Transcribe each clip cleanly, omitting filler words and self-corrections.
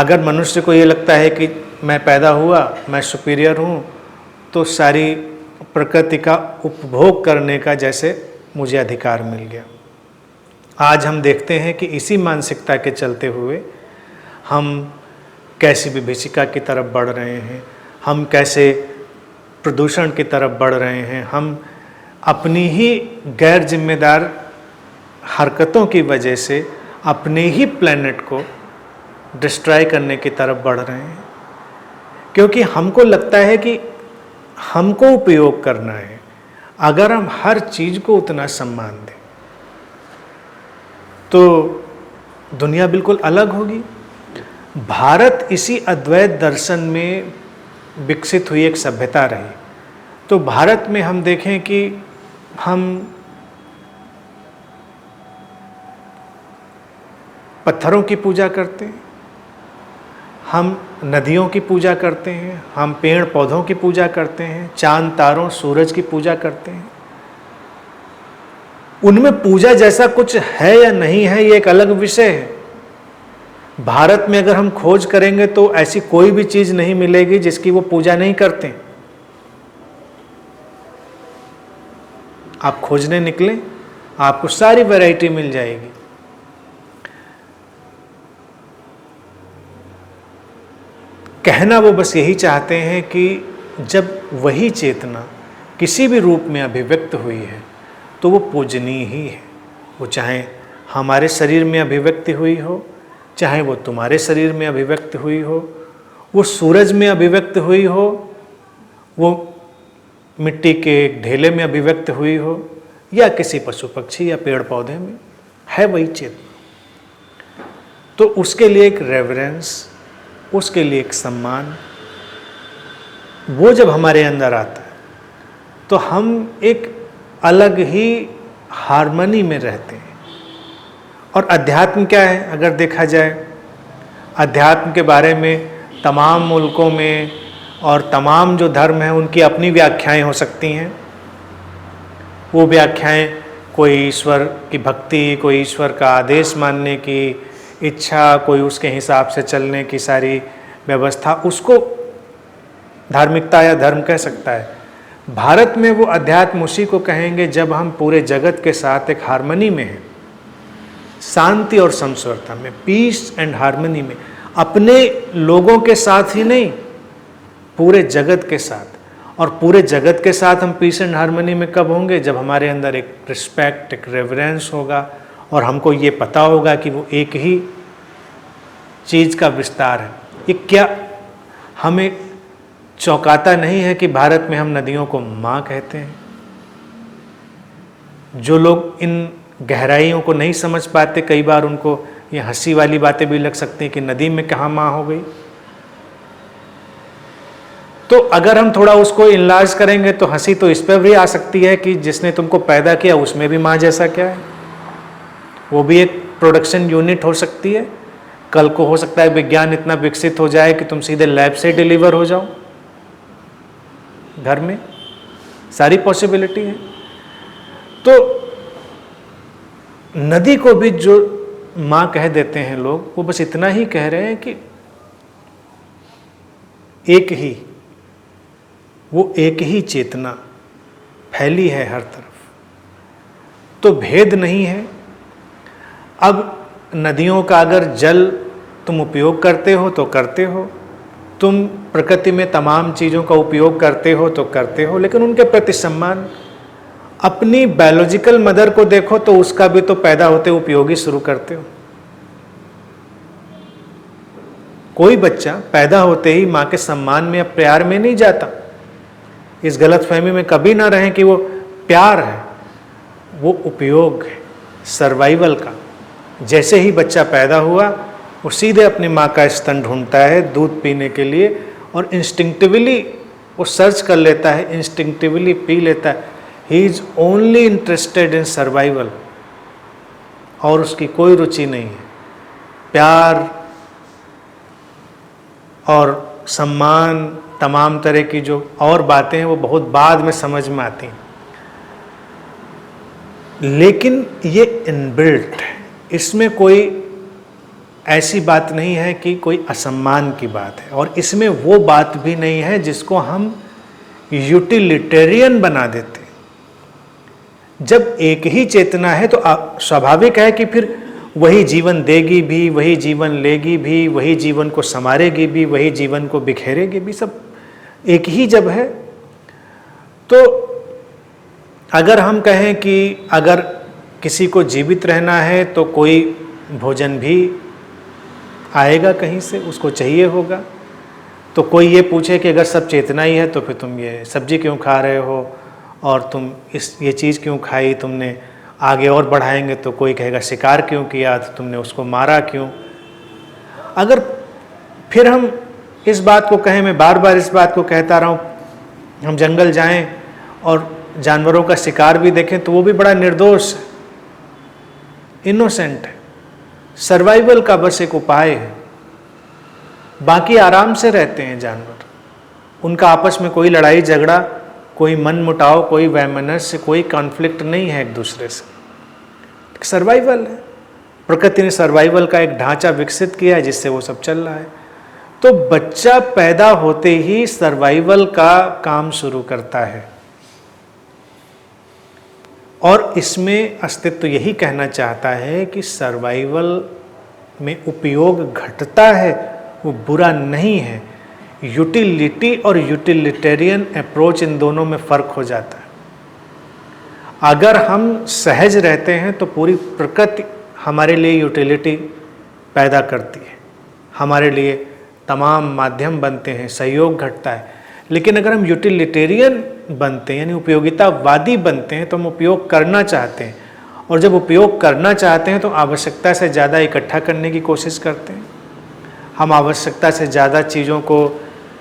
अगर मनुष्य को ये लगता है कि मैं पैदा हुआ, मैं सुपीरियर हूँ, तो सारी प्रकृति का उपभोग करने का जैसे मुझे अधिकार मिल गया। आज हम देखते हैं कि इसी मानसिकता के चलते हुए हम कैसी विभीषिका की तरफ बढ़ रहे हैं, हम कैसे प्रदूषण की तरफ बढ़ रहे हैं, हम अपनी ही गैर जिम्मेदार हरकतों की वजह से अपने ही प्लेनेट को डिस्ट्रॉय करने की तरफ बढ़ रहे हैं, क्योंकि हमको लगता है कि हमको उपयोग करना है। अगर हम हर चीज़ को उतना सम्मान दें तो दुनिया बिल्कुल अलग होगी। भारत इसी अद्वैत दर्शन में विकसित हुई एक सभ्यता रही। तो भारत में हम देखें कि हम पत्थरों की पूजा करते हैं, हम नदियों की पूजा करते हैं, हम पेड़ पौधों की पूजा करते हैं, चांद तारों सूरज की पूजा करते हैं। उनमें पूजा जैसा कुछ है या नहीं है, ये एक अलग विषय है। भारत में अगर हम खोज करेंगे तो ऐसी कोई भी चीज नहीं मिलेगी जिसकी वो पूजा नहीं करते। आप खोजने निकले, आपको सारी वैरायटी मिल जाएगी। कहना वो बस यही चाहते हैं कि जब वही चेतना किसी भी रूप में अभिव्यक्त हुई है तो वो पूजनीय ही है। वो चाहे हमारे शरीर में अभिव्यक्ति हुई हो, चाहे वो तुम्हारे शरीर में अभिव्यक्त हुई हो, वो सूरज में अभिव्यक्त हुई हो, वो मिट्टी के ढेले में अभिव्यक्त हुई हो, या किसी पशु पक्षी या पेड़ पौधे में, है वही चेतना। तो उसके लिए एक रेवरेंस, उसके लिए एक सम्मान, वो जब हमारे अंदर आता है तो हम एक अलग ही हार्मनी में रहते हैं। और अध्यात्म क्या है? अगर देखा जाए, अध्यात्म के बारे में तमाम मुल्कों में और तमाम जो धर्म हैं उनकी अपनी व्याख्याएं हो सकती हैं। वो व्याख्याएं, कोई ईश्वर की भक्ति, कोई ईश्वर का आदेश मानने की इच्छा, कोई उसके हिसाब से चलने की सारी व्यवस्था, उसको धार्मिकता या धर्म कह सकता है। भारत में वो अध्यात्म उसी को कहेंगे जब हम पूरे जगत के साथ एक हार्मनी में हैं, शांति और समस्वरता में, पीस एंड हार्मनी में, अपने लोगों के साथ ही नहीं, पूरे जगत के साथ। और पूरे जगत के साथ हम पीस एंड हार्मनी में कब होंगे? जब हमारे अंदर एक रिस्पेक्ट, एक रेवरेंस होगा और हमको ये पता होगा कि वो एक ही चीज़ का विस्तार है। ये क्या हमें चौंकाता नहीं है कि भारत में हम नदियों को माँ कहते हैं? जो लोग इन गहराइयों को नहीं समझ पाते, कई बार उनको ये हंसी वाली बातें भी लग सकती हैं कि नदी में कहाँ माँ हो गई। तो अगर हम थोड़ा उसको इनलार्ज करेंगे तो हंसी तो इस पर भी आ सकती है कि जिसने तुमको पैदा किया उसमें भी माँ जैसा क्या है? वो भी एक प्रोडक्शन यूनिट हो सकती है। कल को हो सकता है विज्ञान इतना विकसित हो जाए कि तुम सीधे लैब से डिलीवर हो जाओ घर में, सारी पॉसिबिलिटी है। तो नदी को भी जो माँ कह देते हैं लोग, वो बस इतना ही कह रहे हैं कि एक ही चेतना फैली है हर तरफ, तो भेद नहीं है। अब नदियों का अगर जल तुम उपयोग करते हो तो करते हो, तुम प्रकृति में तमाम चीज़ों का उपयोग करते हो तो करते हो, लेकिन उनके प्रति सम्मान। अपनी बायोलॉजिकल मदर को देखो तो उसका भी तो पैदा होते उपयोग ही शुरू करते हो। कोई बच्चा पैदा होते ही माँ के सम्मान में या प्यार में नहीं जाता। इस गलतफहमी में कभी ना रहें कि वो प्यार है, वो उपयोग है, सर्वाइवल का। जैसे ही बच्चा पैदा हुआ वो सीधे अपनी माँ का स्तन ढूंढता है दूध पीने के लिए, और इंस्टिंक्टिवली वो सर्च कर लेता है, इंस्टिंक्टिवली पी लेता है। He is only interested in survival, और उसकी कोई रुचि नहीं है। प्यार और सम्मान, तमाम तरह की जो और बातें हैं वो बहुत बाद में समझ में आती हैं, लेकिन ये इनबिल्ट है। इसमें कोई ऐसी बात नहीं है कि कोई असम्मान की बात है, और इसमें वो बात भी नहीं है जिसको हम यूटिलिटेरियन बना देते। जब एक ही चेतना है तो स्वाभाविक है कि फिर वही जीवन देगी भी, वही जीवन लेगी भी, वही जीवन को संवारेगी भी, वही जीवन को बिखेरेगी भी, सब एक ही जब है। तो अगर हम कहें कि अगर किसी को जीवित रहना है तो कोई भोजन भी आएगा कहीं से, उसको चाहिए होगा। तो कोई ये पूछे कि अगर सब चेतना ही है तो फिर तुम ये सब्जी क्यों खा रहे हो, और तुम ये चीज़ क्यों खाई, तुमने आगे और बढ़ाएंगे तो कोई कहेगा शिकार क्यों किया, तो तुमने उसको मारा क्यों। अगर फिर हम इस बात को कहें, मैं बार बार इस बात को कहता रहा हूँ, हम जंगल जाएं और जानवरों का शिकार भी देखें तो वो भी बड़ा निर्दोष है, इनोसेंट है, सर्वाइवल का बस एक उपाय है। बाकी आराम से रहते हैं जानवर, उनका आपस में कोई लड़ाई झगड़ा, कोई मन मुटाव, कोई वैमनस्य, कोई कॉन्फ्लिक्ट नहीं है एक दूसरे से। सर्वाइवल है, प्रकृति ने सर्वाइवल का एक ढांचा विकसित किया है जिससे वो सब चल रहा है। तो बच्चा पैदा होते ही सर्वाइवल का काम शुरू करता है, और इसमें अस्तित्व यही कहना चाहता है कि सर्वाइवल में उपयोग घटता है, वो बुरा नहीं है। यूटिलिटी और यूटिलिटेरियन अप्रोच, इन दोनों में फ़र्क हो जाता है। अगर हम सहज रहते हैं तो पूरी प्रकृति हमारे लिए यूटिलिटी पैदा करती है, हमारे लिए तमाम माध्यम बनते हैं, सहयोग घटता है। लेकिन अगर हम यूटिलिटेरियन बनते हैं, यानी उपयोगितावादी बनते हैं, तो हम उपयोग करना चाहते हैं, और जब उपयोग करना चाहते हैं तो आवश्यकता से ज़्यादा इकट्ठा करने की कोशिश करते हैं। हम आवश्यकता से ज़्यादा चीज़ों को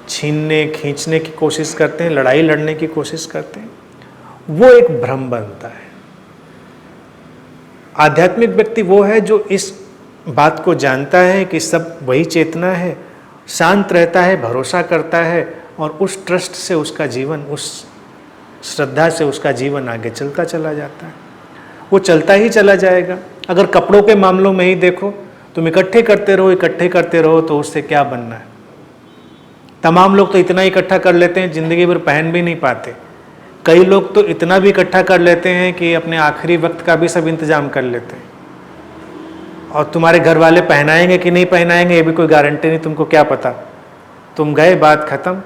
छीनने खींचने की कोशिश करते हैं, लड़ाई लड़ने की कोशिश करते हैं, वो एक भ्रम बनता है। आध्यात्मिक व्यक्ति वो है जो इस बात को जानता है कि सब वही चेतना है, शांत रहता है, भरोसा करता है, और उस ट्रस्ट से उसका जीवन, उस श्रद्धा से उसका जीवन आगे चलता चला जाता है। वो चलता ही चला जाएगा। अगर कपड़ों के मामलों में ही देखो, तुम इकट्ठे करते रहो तो उससे क्या बनना है। तमाम लोग तो इतना इकट्ठा कर लेते हैं ज़िंदगी भर पहन भी नहीं पाते। कई लोग तो इतना भी इकट्ठा कर लेते हैं कि अपने आखिरी वक्त का भी सब इंतजाम कर लेते हैं, और तुम्हारे घर वाले पहनाएंगे कि नहीं पहनाएंगे ये भी कोई गारंटी नहीं, तुमको क्या पता। तुम गए, बात खत्म।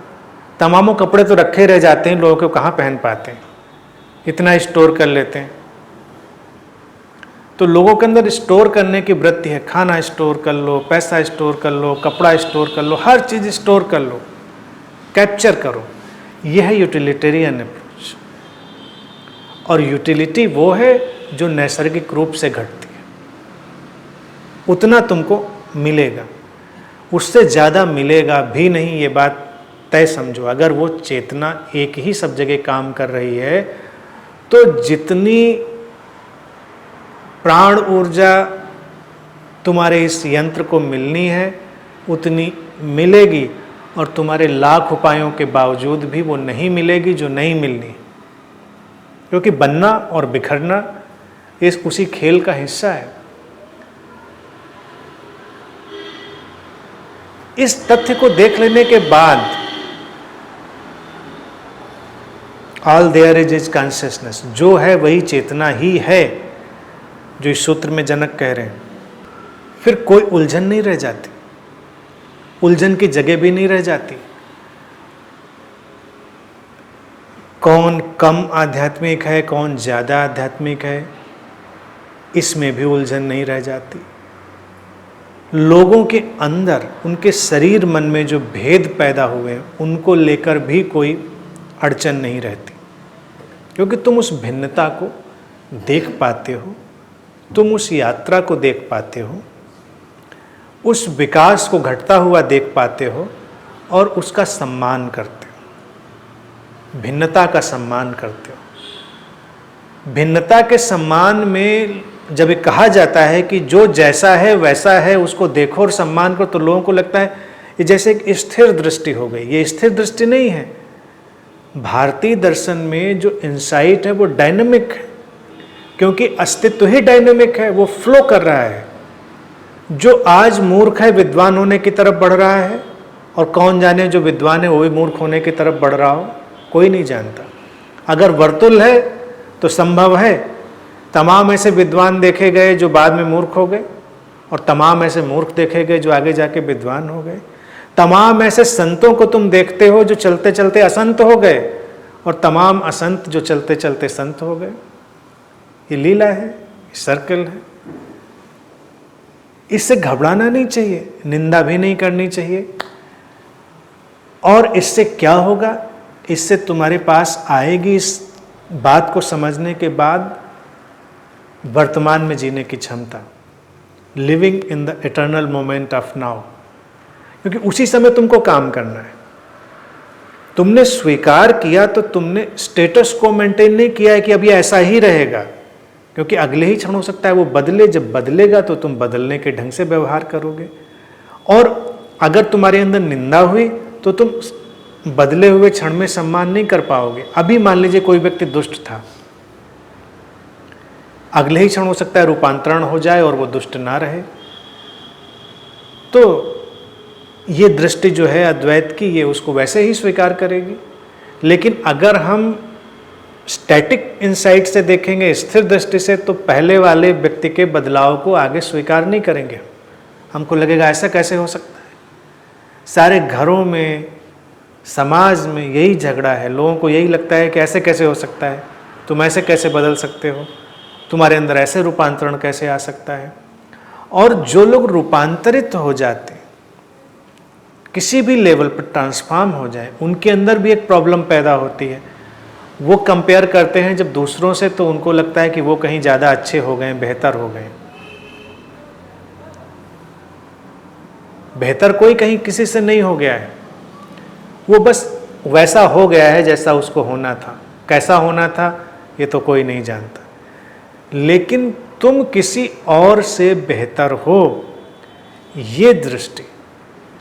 तमामों कपड़े तो रखे रह जाते हैं, लोगों को कहाँ पहन पाते हैं, इतना स्टोर कर लेते हैं। तो लोगों के अंदर स्टोर करने की वृत्ति है, खाना स्टोर कर लो, पैसा स्टोर कर लो, कपड़ा स्टोर कर लो, हर चीज़ स्टोर कर लो, कैप्चर करो। यह है यूटिलिटेरियन अप्रोच। और यूटिलिटी वो है जो नैसर्गिक रूप से घटती है, उतना तुमको मिलेगा, उससे ज़्यादा मिलेगा भी नहीं, ये बात तय समझो। अगर वो चेतना एक ही सब जगह काम कर रही है तो जितनी प्राण ऊर्जा तुम्हारे इस यंत्र को मिलनी है उतनी मिलेगी, और तुम्हारे लाख उपायों के बावजूद भी वो नहीं मिलेगी जो नहीं मिलनी, क्योंकि बनना और बिखरना उसी खेल का हिस्सा है। इस तथ्य को देख लेने के बाद ऑल देयर इज कॉन्शियसनेस, जो है वही चेतना ही है, जो इस सूत्र में जनक कह रहे हैं, फिर कोई उलझन नहीं रह जाती, उलझन की जगह भी नहीं रह जाती। कौन कम आध्यात्मिक है, कौन ज़्यादा आध्यात्मिक है, इसमें भी उलझन नहीं रह जाती। लोगों के अंदर, उनके शरीर मन में जो भेद पैदा हुए हैं उनको लेकर भी कोई अड़चन नहीं रहती, क्योंकि तुम उस भिन्नता को देख पाते हो, तुम उस यात्रा को देख पाते हो, उस विकास को घटता हुआ देख पाते हो, और उसका सम्मान करते हो, भिन्नता का सम्मान करते हो। भिन्नता के सम्मान में जब ये कहा जाता है कि जो जैसा है वैसा है उसको देखो और सम्मान करो, तो लोगों को लगता है ये जैसे एक स्थिर दृष्टि हो गई। ये स्थिर दृष्टि नहीं है। भारतीय दर्शन में जो इंसाइट है वो डायनेमिक है, क्योंकि अस्तित्व ही डायनेमिक है, वो फ्लो कर रहा है। जो आज मूर्ख है विद्वान होने की तरफ बढ़ रहा है, और कौन जाने जो विद्वान है वो भी मूर्ख होने की तरफ बढ़ रहा हो, कोई नहीं जानता। अगर वर्तुल है तो संभव है तमाम ऐसे विद्वान देखे गए जो बाद में मूर्ख हो गए, और तमाम ऐसे मूर्ख देखे गए जो आगे जाके विद्वान हो गए। तमाम ऐसे संतों को तुम देखते हो जो चलते चलते असंत हो गए, और तमाम असंत जो चलते चलते संत हो गए। ये लीला है, ये सर्कल है। इससे घबराना नहीं चाहिए, निंदा भी नहीं करनी चाहिए। और इससे क्या होगा, इससे तुम्हारे पास आएगी इस बात को समझने के बाद वर्तमान में जीने की क्षमता, living in the eternal moment of now. क्योंकि उसी समय तुमको काम करना है। तुमने स्वीकार किया तो तुमने स्टेटस को मेंटेन नहीं किया है कि अब ये ऐसा ही रहेगा, क्योंकि अगले ही क्षण हो सकता है वो बदले। जब बदलेगा तो तुम बदलने के ढंग से व्यवहार करोगे। और अगर तुम्हारे अंदर निंदा हुई तो तुम बदले हुए क्षण में सम्मान नहीं कर पाओगे। अभी मान लीजिए कोई व्यक्ति दुष्ट था, अगले ही क्षण हो सकता है रूपांतरण हो जाए और वो दुष्ट ना रहे। तो ये दृष्टि जो है अद्वैत की, ये उसको वैसे ही स्वीकार करेगी। लेकिन अगर हम स्टैटिक इनसाइट से देखेंगे, स्थिर दृष्टि से, तो पहले वाले व्यक्ति के बदलाव को आगे स्वीकार नहीं करेंगे। हमको लगेगा ऐसा कैसे हो सकता है। सारे घरों में, समाज में यही झगड़ा है। लोगों को यही लगता है कि ऐसे कैसे हो सकता है, तुम ऐसे कैसे बदल सकते हो, तुम्हारे अंदर ऐसे रूपांतरण कैसे आ सकता है। और जो लोग रूपांतरित हो जाते, किसी भी लेवल पर ट्रांसफॉर्म हो जाए, उनके अंदर भी एक प्रॉब्लम पैदा होती है। वो कंपेयर करते हैं जब दूसरों से, तो उनको लगता है कि वो कहीं ज़्यादा अच्छे हो गए, बेहतर हो गए। बेहतर कोई कहीं किसी से नहीं हो गया है, वो बस वैसा हो गया है जैसा उसको होना था। कैसा होना था ये तो कोई नहीं जानता। लेकिन तुम किसी और से बेहतर हो, ये दृष्टि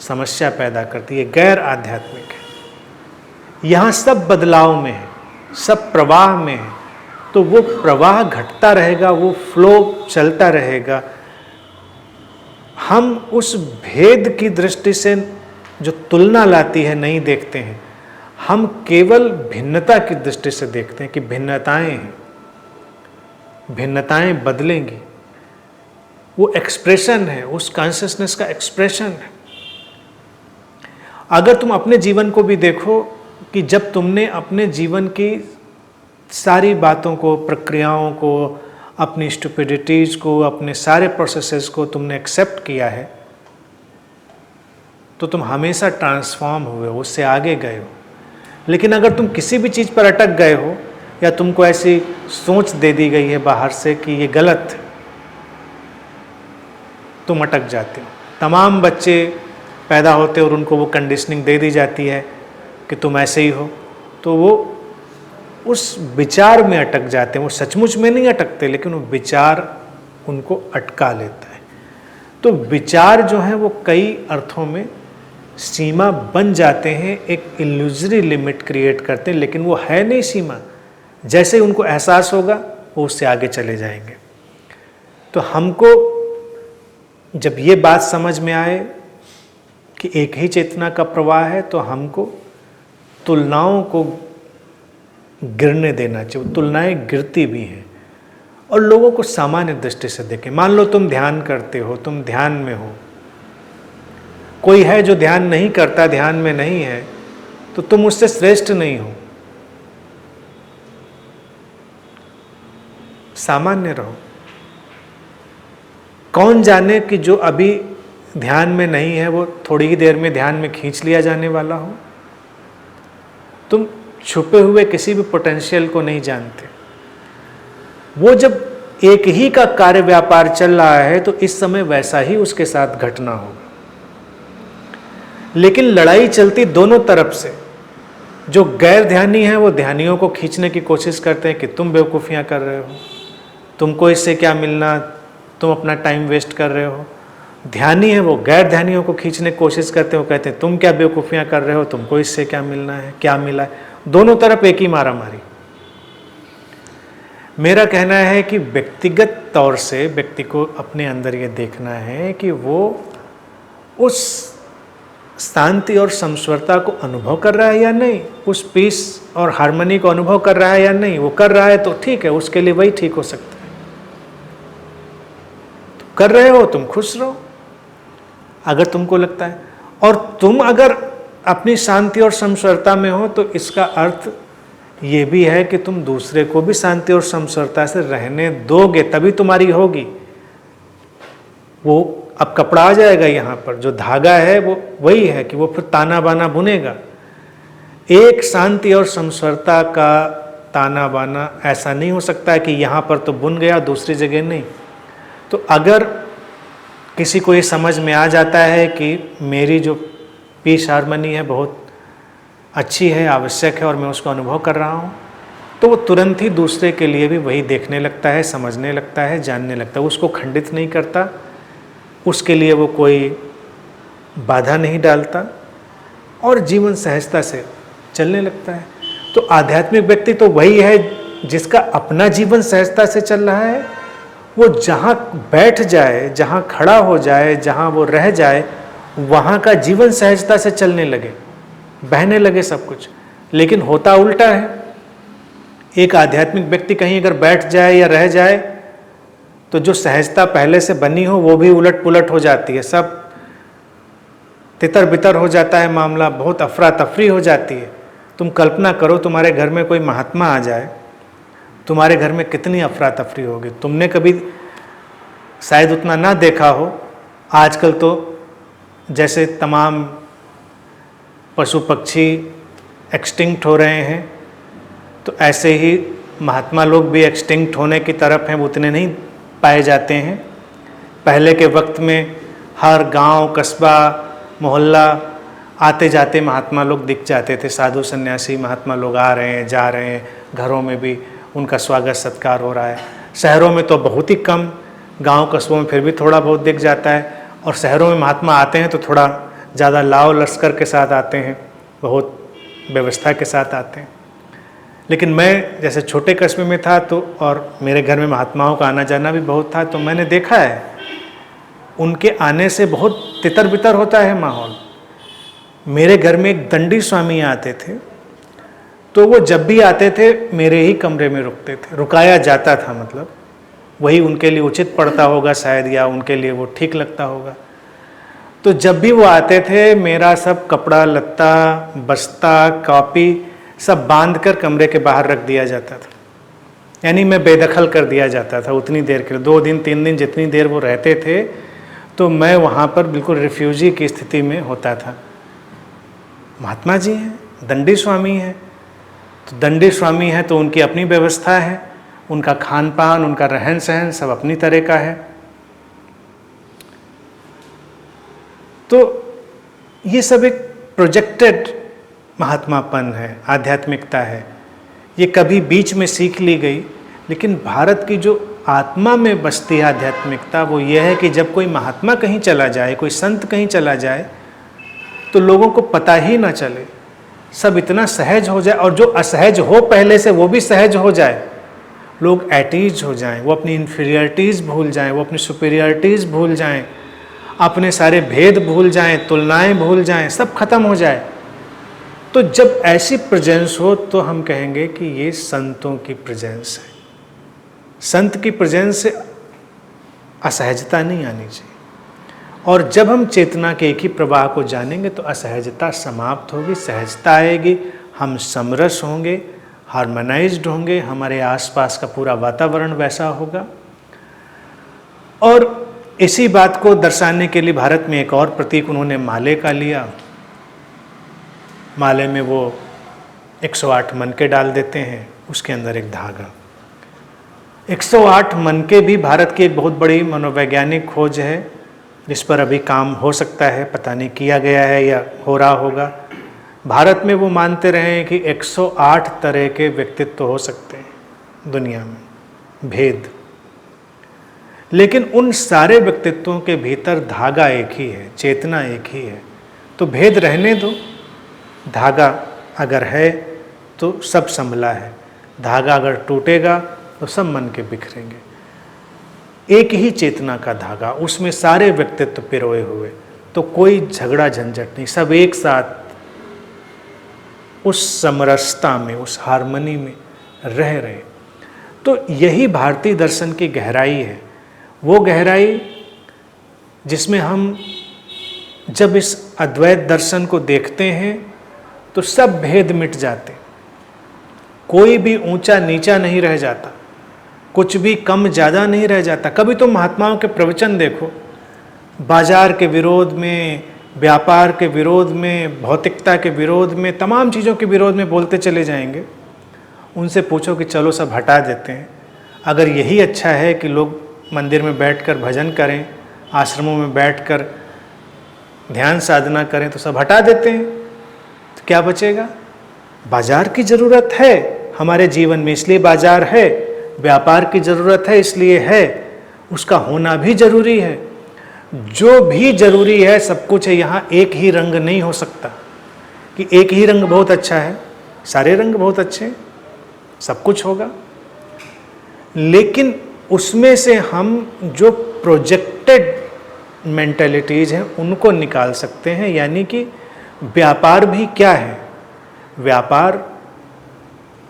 समस्या पैदा करती है, गैर आध्यात्मिक है। यहाँ सब बदलाव में है, सब प्रवाह में है। तो वो प्रवाह घटता रहेगा, वो फ्लो चलता रहेगा। हम उस भेद की दृष्टि से जो तुलना लाती है नहीं देखते हैं। हम केवल भिन्नता की दृष्टि से देखते हैं कि भिन्नताएं हैं, भिन्नताएं बदलेंगी। वो एक्सप्रेशन है, उस कॉन्शियसनेस का एक्सप्रेशन है। अगर तुम अपने जीवन को भी देखो कि जब तुमने अपने जीवन की सारी बातों को, प्रक्रियाओं को, अपनी स्टुपिडिटीज़ को, अपने सारे प्रोसेसेस को तुमने एक्सेप्ट किया है, तो तुम हमेशा ट्रांसफॉर्म हुए हो, उससे आगे गए हो। लेकिन अगर तुम किसी भी चीज़ पर अटक गए हो, या तुमको ऐसी सोच दे दी गई है बाहर से कि ये गलत है, तुम अटक जाते हो। तमाम बच्चे पैदा होते और उनको वो कंडीशनिंग दे दी जाती है कि तुम ऐसे ही हो, तो वो उस विचार में अटक जाते हैं। वो सचमुच में नहीं अटकते, लेकिन वो विचार उनको अटका लेता है। तो विचार जो है वो कई अर्थों में सीमा बन जाते हैं, एक इल्यूजरी लिमिट क्रिएट करते हैं, लेकिन वो है नहीं सीमा। जैसे ही उनको एहसास होगा वो उससे आगे चले जाएंगे। तो हमको जब ये बात समझ में आए कि एक ही चेतना का प्रवाह है, तो हमको तुलनाओं को गिरने देना चाहिए। तुलनाएं गिरती भी हैं, और लोगों को सामान्य दृष्टि से देखें। मान लो तुम ध्यान करते हो, तुम ध्यान में हो, कोई है जो ध्यान नहीं करता, ध्यान में नहीं है, तो तुम उससे श्रेष्ठ नहीं हो। सामान्य रहो। कौन जाने कि जो अभी ध्यान में नहीं है वो थोड़ी ही देर में ध्यान में खींच लिया जाने वाला हो। तुम छुपे हुए किसी भी पोटेंशियल को नहीं जानते। वो जब एक ही का कार्य व्यापार चल रहा है, तो इस समय वैसा ही उसके साथ घटना होगा। लेकिन लड़ाई चलती दोनों तरफ से। जो गैर ध्यानी है वो ध्यानियों को खींचने की कोशिश करते हैं कि तुम बेवकूफ़ियाँ कर रहे हो, तुमको इससे क्या मिलना, तुम अपना टाइम वेस्ट कर रहे हो। ध्यानी है वो गैर ध्यानियों को खींचने की कोशिश करते हैं, वो कहते हैं तुम क्या बेवकूफ़ियाँ कर रहे हो, तुमको इससे क्या मिलना है, क्या मिला है। दोनों तरफ एक ही मारा मारी। मेरा कहना है कि व्यक्तिगत तौर से व्यक्ति को अपने अंदर ये देखना है कि वो उस शांति और समस्वरता को अनुभव कर रहा है या नहीं, उस पीस और हार्मनी को अनुभव कर रहा है या नहीं। वो कर रहा है तो ठीक है, उसके लिए वही ठीक हो सकता है। तुम कर रहे हो, तुम खुश रहो अगर तुमको लगता है। और तुम अगर अपनी शांति और समस्वरता में हो तो इसका अर्थ ये भी है कि तुम दूसरे को भी शांति और समस्वरता से रहने दोगे, तभी तुम्हारी होगी। वो अब कपड़ा आ जाएगा यहाँ पर, जो धागा है वो वही है कि वो फिर ताना बाना बुनेगा। एक शांति और समस्वरता का ताना बाना ऐसा नहीं हो सकता है कि यहाँ पर तो बुन गया दूसरी जगह नहीं। तो अगर किसी को ये समझ में आ जाता है कि मेरी जो पीस हार्मनी है बहुत अच्छी है, आवश्यक है और मैं उसको अनुभव कर रहा हूँ, तो वो तुरंत ही दूसरे के लिए भी वही देखने लगता है, समझने लगता है, जानने लगता है। उसको खंडित नहीं करता, उसके लिए वो कोई बाधा नहीं डालता और जीवन सहजता से चलने लगता है। तो आध्यात्मिक व्यक्ति तो वही है जिसका अपना जीवन सहजता से चल रहा है। वो जहाँ बैठ जाए, जहाँ खड़ा हो जाए, जहाँ वो रह जाए, वहाँ का जीवन सहजता से चलने लगे, बहने लगे सब कुछ। लेकिन होता उल्टा है। एक आध्यात्मिक व्यक्ति कहीं अगर बैठ जाए या रह जाए तो जो सहजता पहले से बनी हो वो भी उलट पुलट हो जाती है, सब तितर बितर हो जाता है मामला, बहुत अफरा तफरी हो जाती है। तुम कल्पना करो तुम्हारे घर में कोई महात्मा आ जाए, तुम्हारे घर में कितनी अफरा तफरी होगी। तुमने कभी शायद उतना ना देखा हो। आजकल तो जैसे तमाम पशु पक्षी एक्सटिंक्ट हो रहे हैं, तो ऐसे ही महात्मा लोग भी एक्सटिंक्ट होने की तरफ हैं, उतने नहीं पाए जाते हैं। पहले के वक्त में हर गांव, कस्बा, मोहल्ला आते जाते महात्मा लोग दिख जाते थे। साधु सन्यासी महात्मा लोग आ रहे हैं, जा रहे हैं, घरों में भी उनका स्वागत सत्कार हो रहा है। शहरों में तो बहुत ही कम, गांव कस्बों में फिर भी थोड़ा बहुत दिख जाता है। और शहरों में महात्मा आते हैं तो थोड़ा ज़्यादा लाव लश्कर के साथ आते हैं, बहुत व्यवस्था के साथ आते हैं। लेकिन मैं जैसे छोटे कस्बे में था तो, और मेरे घर में महात्माओं का आना जाना भी बहुत था, तो मैंने देखा है उनके आने से बहुत तितर बितर होता है माहौल। मेरे घर में एक दंडी स्वामी आते थे, तो वो जब भी आते थे मेरे ही कमरे में रुकते थे, रुकाया जाता था, मतलब वही उनके लिए उचित पड़ता होगा शायद, या उनके लिए वो ठीक लगता होगा। तो जब भी वो आते थे मेरा सब कपड़ा लत्ता, बस्ता, कॉपी सब बांध कर कमरे के बाहर रख दिया जाता था। यानी मैं बेदखल कर दिया जाता था उतनी देर के लिए, 2 दिन 3 दिन जितनी देर वो रहते थे, तो मैं वहाँ पर बिल्कुल रिफ्यूजी की स्थिति में होता था। महात्मा जी हैं, दंडी स्वामी हैं, तो दंडी स्वामी हैं तो उनकी अपनी व्यवस्था है, उनका खान पान, उनका रहन सहन सब अपनी तरह का है। तो ये सब एक प्रोजेक्टेड महात्मापन है, आध्यात्मिकता है। ये कभी बीच में सीख ली गई, लेकिन भारत की जो आत्मा में बसती है आध्यात्मिकता, वो ये है कि जब कोई महात्मा कहीं चला जाए, कोई संत कहीं चला जाए, तो लोगों को पता ही ना चले, सब इतना सहज हो जाए, और जो असहज हो पहले से वो भी सहज हो जाए। लोग एट ईज हो जाएं, वो अपनी इन्फीरियरिटीज़ भूल जाएं, वो अपनी सुपीरियरिटीज़ भूल जाएं, अपने सारे भेद भूल जाएं, तुलनाएं भूल जाएं, सब खत्म हो जाए। तो जब ऐसी प्रेजेंस हो तो हम कहेंगे कि ये संतों की प्रेजेंस है। संत की प्रेजेंस से असहजता नहीं आनी चाहिए। और जब हम चेतना के एक ही प्रवाह को जानेंगे तो असहजता समाप्त होगी, सहजता आएगी, हम समरस होंगे, हार्मोनाइज्ड होंगे, हमारे आसपास का पूरा वातावरण वैसा होगा। और इसी बात को दर्शाने के लिए भारत में एक और प्रतीक उन्होंने माले का लिया। माले में वो 108 मनके डाल देते हैं, उसके अंदर एक धागा। 108 मनके भी भारत की एक बहुत बड़ी मनोवैज्ञानिक खोज है, जिस पर अभी काम हो सकता है, पता नहीं किया गया है या हो रहा होगा। भारत में वो मानते रहे हैं कि 108 तरह के व्यक्तित्व हो सकते हैं दुनिया में, भेद। लेकिन उन सारे व्यक्तित्वों के भीतर धागा एक ही है, चेतना एक ही है। तो भेद रहने दो, धागा अगर है तो सब संभला है। धागा अगर टूटेगा तो सब मन के बिखरेंगे। एक ही चेतना का धागा, उसमें सारे व्यक्तित्व पिरोए हुए, तो कोई झगड़ा झंझट नहीं, सब एक साथ उस समरसता में, उस हार्मनी में रह रहे। तो यही भारतीय दर्शन की गहराई है, वो गहराई जिसमें हम जब इस अद्वैत दर्शन को देखते हैं तो सब भेद मिट जाते, कोई भी ऊंचा नीचा नहीं रह जाता, कुछ भी कम ज़्यादा नहीं रह जाता। कभी तो महात्माओं के प्रवचन देखो, बाजार के विरोध में, व्यापार के विरोध में, भौतिकता के विरोध में, तमाम चीज़ों के विरोध में बोलते चले जाएंगे। उनसे पूछो कि चलो सब हटा देते हैं, अगर यही अच्छा है कि लोग मंदिर में बैठकर भजन करें, आश्रमों में बैठकर ध्यान साधना करें, तो सब हटा देते हैं, तो क्या बचेगा? बाजार की ज़रूरत है हमारे जीवन में, इसलिए बाजार है, व्यापार की ज़रूरत है इसलिए है, उसका होना भी जरूरी है। जो भी जरूरी है सब कुछ है। यहाँ एक ही रंग नहीं हो सकता कि एक ही रंग बहुत अच्छा है, सारे रंग बहुत अच्छे हैं, सब कुछ होगा। लेकिन उसमें से हम जो प्रोजेक्टेड मेंटालिटीज़ हैं उनको निकाल सकते हैं। यानी कि व्यापार भी क्या है? व्यापार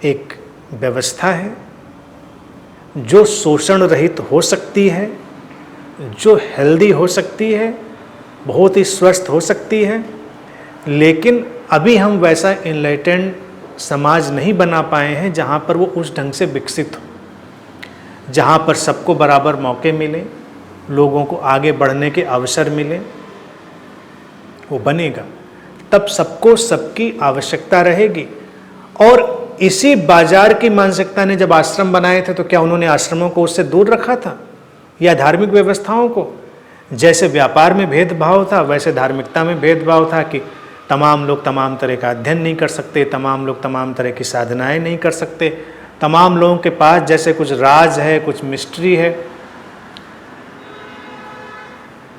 एक व्यवस्था है जो शोषण रहित हो सकती है, जो हेल्दी हो सकती है, बहुत ही स्वस्थ हो सकती है। लेकिन अभी हम वैसा इनलाइटेंड समाज नहीं बना पाए हैं जहाँ पर वो उस ढंग से विकसित हो, जहाँ पर सबको बराबर मौके मिले, लोगों को आगे बढ़ने के अवसर मिले। वो बनेगा तब सबको सबकी आवश्यकता रहेगी। और इसी बाजार की मानसिकता ने जब आश्रम बनाए थे तो क्या उन्होंने आश्रमों को उससे दूर रखा था, या धार्मिक व्यवस्थाओं को? जैसे व्यापार में भेदभाव था वैसे धार्मिकता में भेदभाव था कि तमाम लोग तमाम तरह का अध्ययन नहीं कर सकते, तमाम लोग तमाम तरह की साधनाएं नहीं कर सकते, तमाम लोगों के पास जैसे कुछ राज है, कुछ मिस्ट्री है।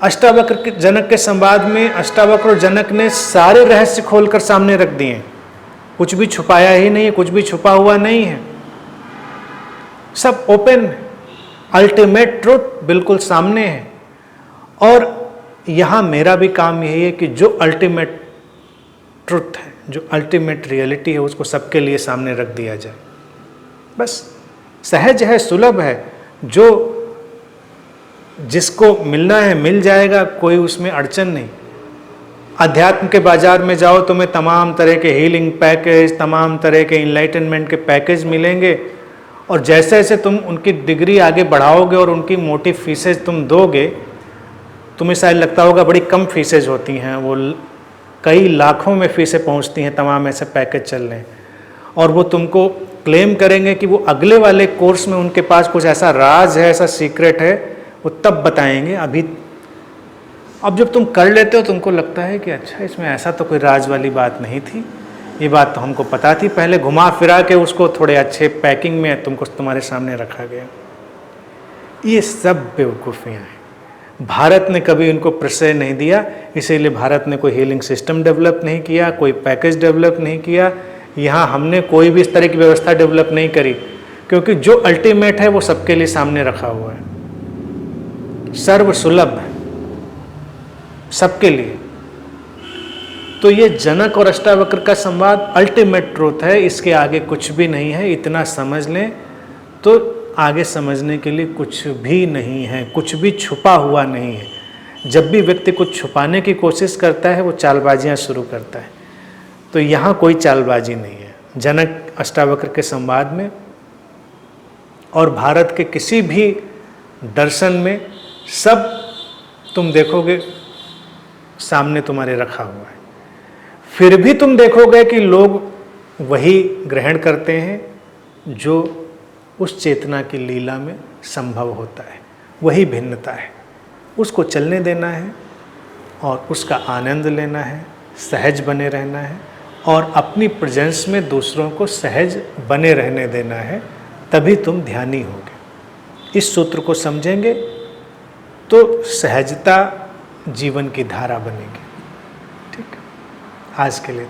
अष्टावक्र के जनक के संवाद में अष्टावक्र और जनक ने सारे रहस्य खोलकर सामने रख दिए, कुछ भी छुपाया ही नहीं है, कुछ भी छुपा हुआ नहीं है, सब ओपन है, अल्टीमेट ट्रुथ बिल्कुल सामने है। और यहाँ मेरा भी काम यही है कि जो अल्टीमेट ट्रुथ है, जो अल्टीमेट रियलिटी है, उसको सबके लिए सामने रख दिया जाए। बस सहज है, सुलभ है, जो जिसको मिलना है मिल जाएगा, कोई उसमें अड़चन नहीं। अध्यात्म के बाजार में जाओ, तुम्हें तमाम तरह के हीलिंग पैकेज, तमाम तरह के इनलाइटनमेंट के पैकेज मिलेंगे, और जैसे जैसे तुम उनकी डिग्री आगे बढ़ाओगे और उनकी मोटी फीसेज तुम दोगे, तुम्हें शायद लगता होगा बड़ी कम फीसेज होती हैं, वो कई लाखों में फीसें पहुंचती हैं, तमाम ऐसे पैकेज चल रहे हैं। और वो तुमको क्लेम करेंगे कि वो अगले वाले कोर्स में उनके पास कुछ ऐसा राज है, ऐसा सीक्रेट है, वो तब बताएंगे। अभी अब जब तुम कर लेते हो तुमको लगता है कि अच्छा, इसमें ऐसा तो कोई राज वाली बात नहीं थी, ये बात तो हमको पता थी पहले, घुमा फिरा के उसको थोड़े अच्छे पैकिंग में तुमको तुम्हारे सामने रखा गया। ये सब बेवकूफ़ियाँ हैं। भारत ने कभी उनको प्रश्रय नहीं दिया, इसीलिए भारत ने कोई हीलिंग सिस्टम डेवलप नहीं किया, कोई पैकेज डेवलप नहीं किया। यहाँ हमने कोई भी इस तरह की व्यवस्था डेवलप नहीं करी, क्योंकि जो अल्टीमेट है वो सबके लिए सामने रखा हुआ है, सर्व सुलभ है सबके लिए। तो ये जनक और अष्टावक्र का संवाद अल्टीमेट ट्रूथ है, इसके आगे कुछ भी नहीं है। इतना समझ लें तो आगे समझने के लिए कुछ भी नहीं है, कुछ भी छुपा हुआ नहीं है। जब भी व्यक्ति कुछ छुपाने की कोशिश करता है वो चालबाजियां शुरू करता है। तो यहाँ कोई चालबाजी नहीं है जनक अष्टावक्र के संवाद में, और भारत के किसी भी दर्शन में सब तुम देखोगे सामने तुम्हारे रखा हुआ है। फिर भी तुम देखोगे कि लोग वही ग्रहण करते हैं जो उस चेतना की लीला में संभव होता है, वही भिन्नता है। उसको चलने देना है और उसका आनंद लेना है, सहज बने रहना है, और अपनी प्रेजेंस में दूसरों को सहज बने रहने देना है, तभी तुम ध्यानी होगे। इस सूत्र को समझेंगे तो सहजता जीवन की धारा बनेगी। ठीक, आज के लिए